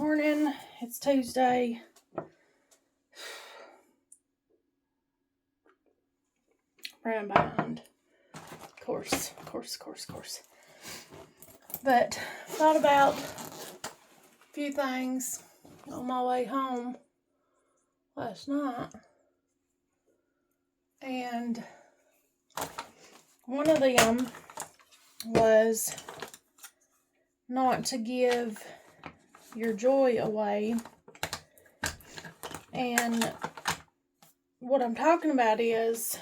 morning. It's Tuesday. Running behind. Of course. But thought about a few things on my way home last night. And one of them was not to give your joy away. And what I'm talking about is,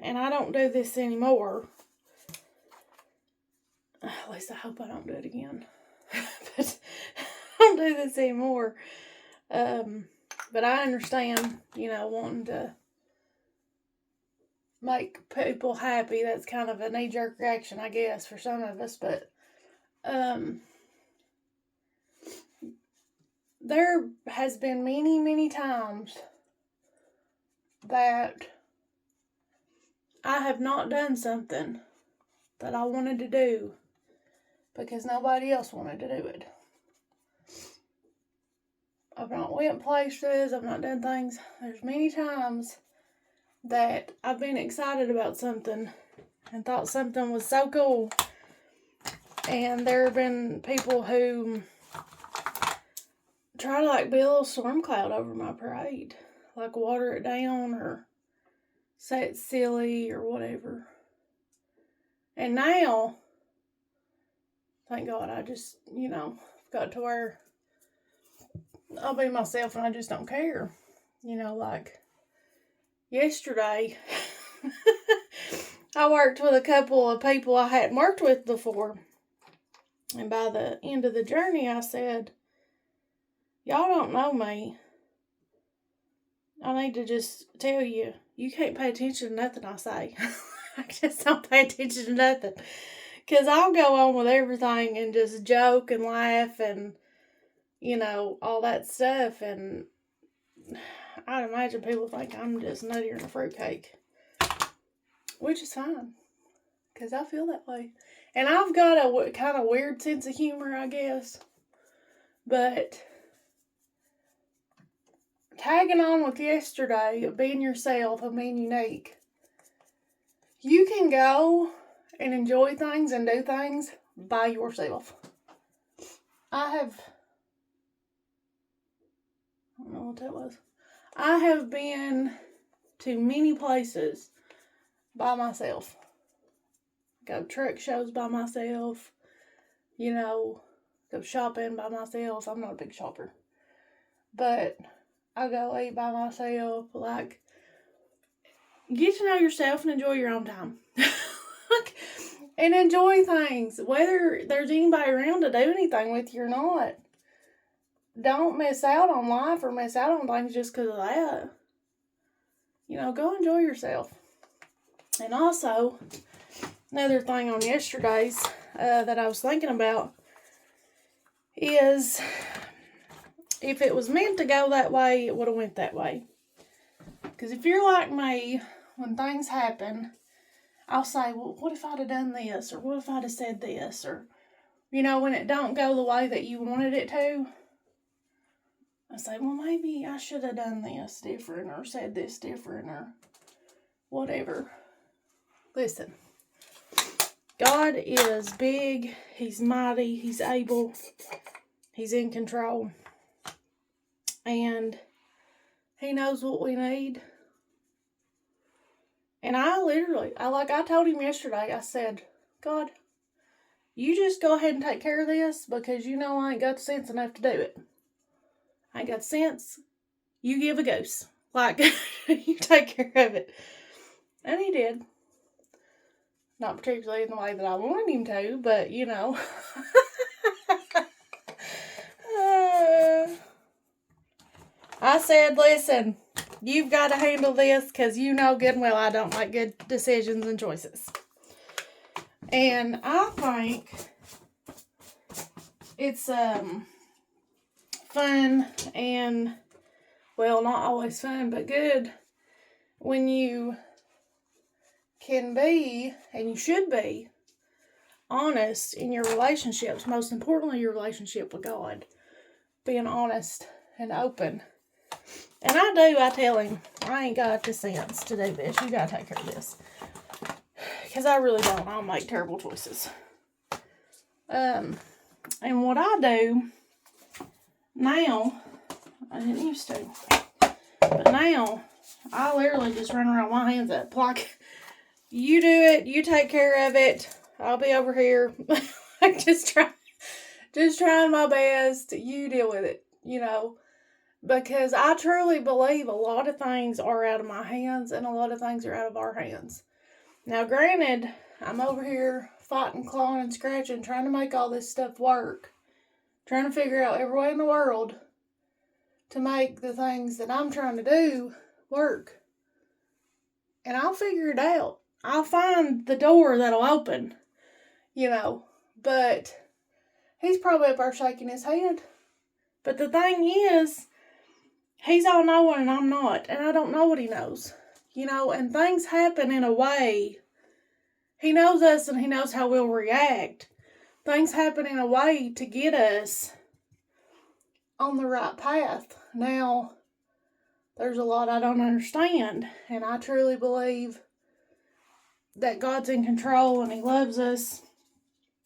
and I don't do this anymore. At least I hope I don't do it again. But I don't do this anymore. But I understand, wanting to make people happy. That's kind of a knee-jerk reaction, I guess, for some of us. But there has been many, many times that I have not done something that I wanted to do because nobody else wanted to do it. I've not went places, I've not done things. There's many times that I've been excited about something and thought something was so cool. And there have been people who try to be a little storm cloud over my parade. Water it down or say it's silly or whatever. And now, thank God, I just, got to where I'll be myself and I just don't care. Yesterday, I worked with a couple of people I hadn't worked with before. And by the end of the journey, I said, y'all don't know me. I need to just tell you, you can't pay attention to nothing I say. I just don't pay attention to nothing. Because I'll go on with everything and just joke and laugh and, all that stuff. And I'd imagine people think I'm just nuttier than a fruitcake. Which is fine. Because I feel that way. And I've got a kind of weird sense of humor, I guess. But tagging on with yesterday of being yourself and being unique, you can go and enjoy things and do things by yourself. I don't know what that was. I have been to many places by myself. Go truck shows by myself. Go shopping by myself. I'm not a big shopper. But I go eat by myself. Get to know yourself and enjoy your own time. And enjoy things. Whether there's anybody around to do anything with you or not. Don't miss out on life or miss out on things just because of that. Go enjoy yourself. And also, another thing on yesterday's that I was thinking about is if it was meant to go that way, it would have went that way. Because if you're like me, when things happen, I'll say, well, what if I'd have done this? Or what if I'd have said this? Or, when it don't go the way that you wanted it to, I say, well, maybe I should have done this different or said this different or whatever. Listen, God is big, He's mighty, He's able, He's in control, and He knows what we need. And I told Him yesterday, I said, God, you just go ahead and take care of this because I ain't got sense enough to do it. I ain't got sense. You give a goose. You take care of it. And He did. Not particularly in the way that I wanted Him to, but, I said, listen, you've got to handle this because you know good and well I don't make good decisions and choices. And I think it's fun and, well, not always fun, but good when you can be, and you should be, honest in your relationships, most importantly your relationship with God. being honest and open. And I tell him, I ain't got the sense to do this. You gotta take care of this. Because I really don't. I'll make terrible choices. And what I do now, I didn't used to. But now, I literally just run around with my hands up. Like, you do it. You take care of it. I'll be over here. just trying my best. You deal with it, because I truly believe a lot of things are out of my hands and a lot of things are out of our hands. Now, granted, I'm over here fighting, clawing, and scratching, trying to make all this stuff work. Trying to figure out every way in the world to make the things that I'm trying to do work. And I'll figure it out. I'll find the door that'll open, But he's probably up there shaking his head. But the thing is, he's all knowing and I'm not. And I don't know what he knows. And things happen in a way. He knows us and he knows how we'll react. Things happen in a way to get us on the right path. Now, there's a lot I don't understand. And I truly believe that God's in control and he loves us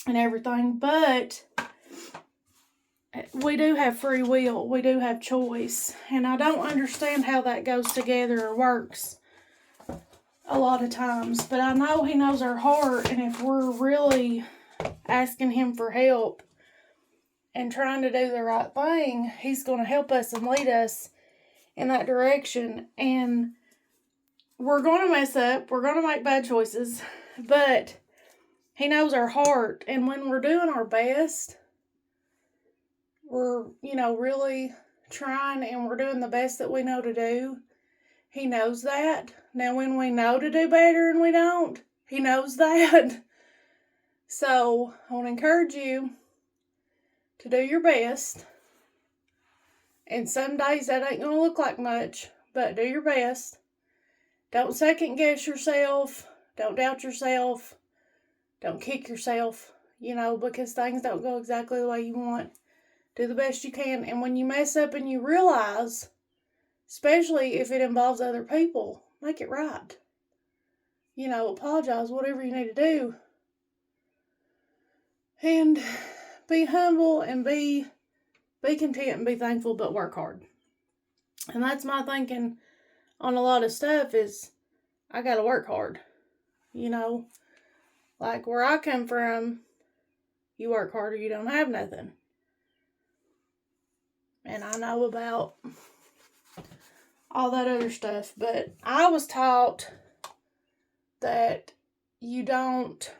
and everything. But we do have free will. We do have choice. And I don't understand how that goes together or works a lot of times. But I know he knows our heart. And if we're really asking him for help and trying to do the right thing, he's going to help us and lead us in that direction. And we're going to mess up. We're going to make bad choices. But he knows our heart. And when we're doing our best, we're, really trying and we're doing the best that we know to do. He knows that. Now, when we know to do better and we don't, he knows that. So, I want to encourage you to do your best. And some days that ain't going to look like much, but do your best. Don't second guess yourself. Don't doubt yourself. Don't kick yourself, because things don't go exactly the way you want. Do the best you can. And when you mess up and you realize, especially if it involves other people, make it right. Apologize, whatever you need to do. And be humble and be content and be thankful, but work hard. And that's my thinking on a lot of stuff is I got to work hard. Like where I come from, you work hard or you don't have nothing. And I know about all that other stuff, but I was taught that you don't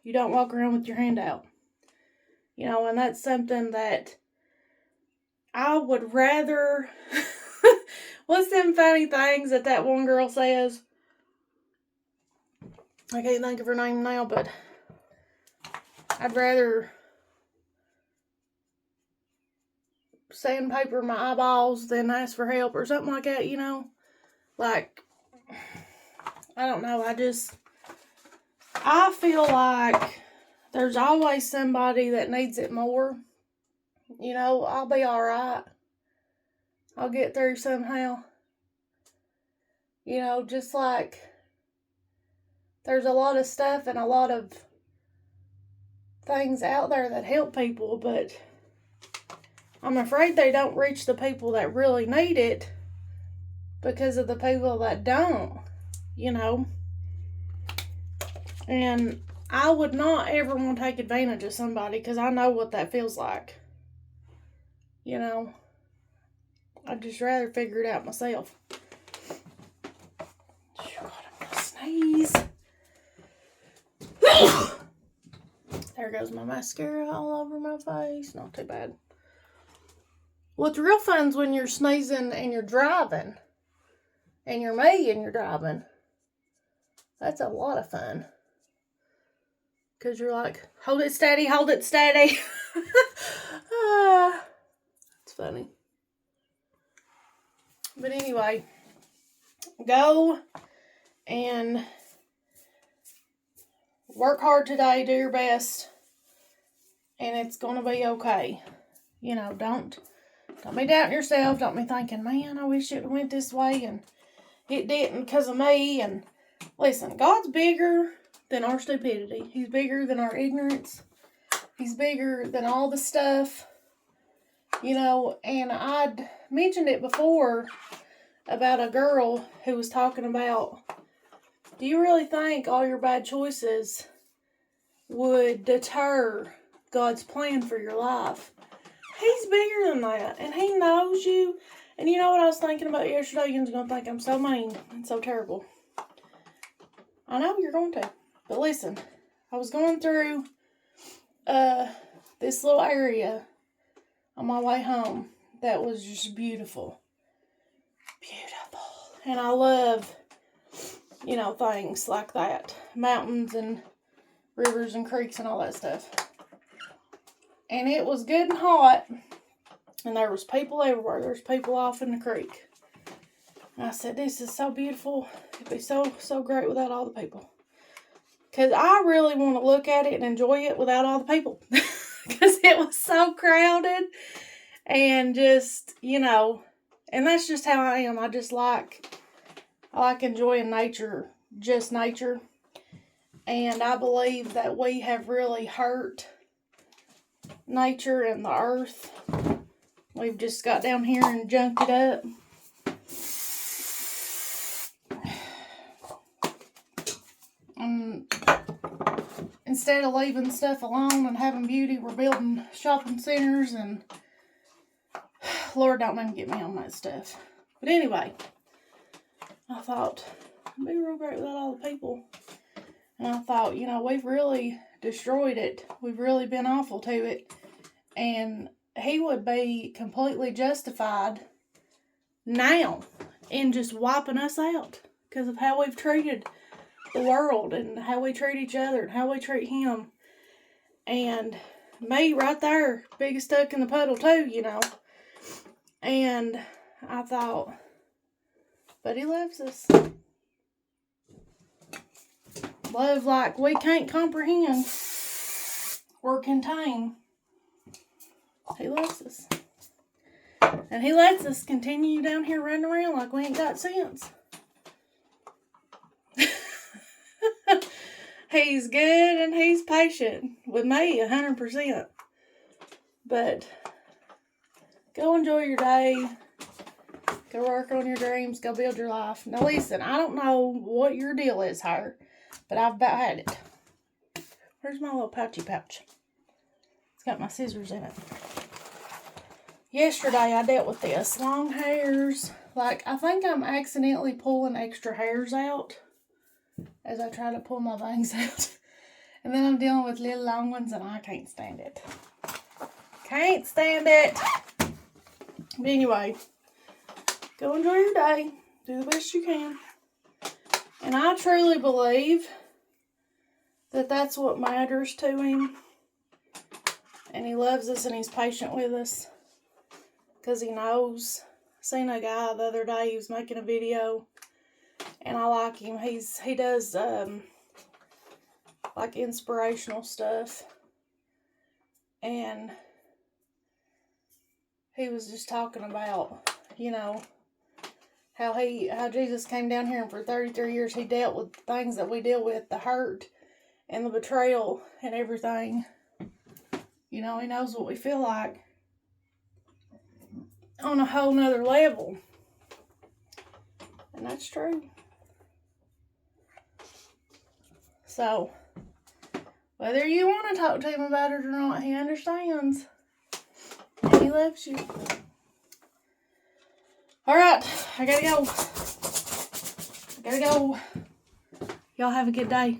walk around with your hand out. And that's something that I would rather. What's them funny things that one girl says? I can't think of her name now, but I'd rather sandpaper my eyeballs than ask for help or something like that, Like, I don't know. I feel like there's always somebody that needs it more. I'll be alright. I'll get through somehow. Just like there's a lot of stuff and a lot of things out there that help people, but I'm afraid they don't reach the people that really need it because of the people that don't, And I would not ever want to take advantage of somebody because I know what that feels like. I'd just rather figure it out myself. God, I'm gonna sneeze. There goes my mascara all over my face. Not too bad. What's real fun is when you're sneezing and you're driving. And you're me and you're driving. That's a lot of fun. Because you're like, hold it steady, hold it steady. It's funny. But anyway, go and work hard today, do your best, and it's going to be okay. You know, don't be doubting yourself. Don't be thinking, man, I wish it went this way and it didn't because of me. And listen, God's bigger than our stupidity. He's bigger than our ignorance. He's bigger than all the stuff. You know, and I'd mentioned it before about a girl who was talking about, do you really think all your bad choices would deter God's plan for your life? He's bigger than that, and He knows you. And you know what I was thinking about yesterday? You're going to think I'm so mean and so terrible. I know you're going to. But listen, I was going through this little area on my way home that was just beautiful. Beautiful. And I love, you know, things like that. Mountains and rivers and creeks and all that stuff. And it was good and hot. And there was people everywhere. There's people off in the creek. And I said, this is so beautiful. It'd be so great without all the people. Because I really want to look at it and enjoy it without all the people. Because it was so crowded. And just, you know, and that's just how I am. I like enjoying nature, just nature. And I believe that we have really hurt nature and the earth. We've just got down here and junked it up. And instead of leaving stuff alone and having beauty, we're building shopping centers and Lord, don't even get me on that stuff. But anyway, I thought, it'd be real great without all the people. And I thought, you know, we've really destroyed it. We've really been awful to it. And He would be completely justified now in just wiping us out because of how we've treated the world and how we treat each other and how we treat Him. And me right there, biggest stuck in the puddle too, you know. And I thought, but He loves us. Love like we can't comprehend or contain. He loves us. And He lets us continue down here running around like we ain't got sense. He's good and He's patient with me 100%. But go enjoy your day. Go work on your dreams. Go build your life. Now listen, I don't know what your deal is here, but I've about had it. Where's my little pouchy pouch? It's got my scissors in it. Yesterday I dealt with this. Long hairs. Like, I think I'm accidentally pulling extra hairs out as I try to pull my bangs out. And then I'm dealing with little long ones and I can't stand it. Can't stand it. But anyway, go enjoy your day. Do the best you can. And I truly believe that that's what matters to Him. And He loves us and He's patient with us. Because He knows. I seen a guy the other day, he was making a video. And I like him. He does like inspirational stuff. And he was just talking about, you know, how Jesus came down here and for 33 years He dealt with things that we deal with, the hurt and the betrayal and everything. You know, He knows what we feel like on a whole nother level. And that's true. So, whether you want to talk to Him about it or not, He understands. And He loves you. Alright, I gotta go. Y'all have a good day.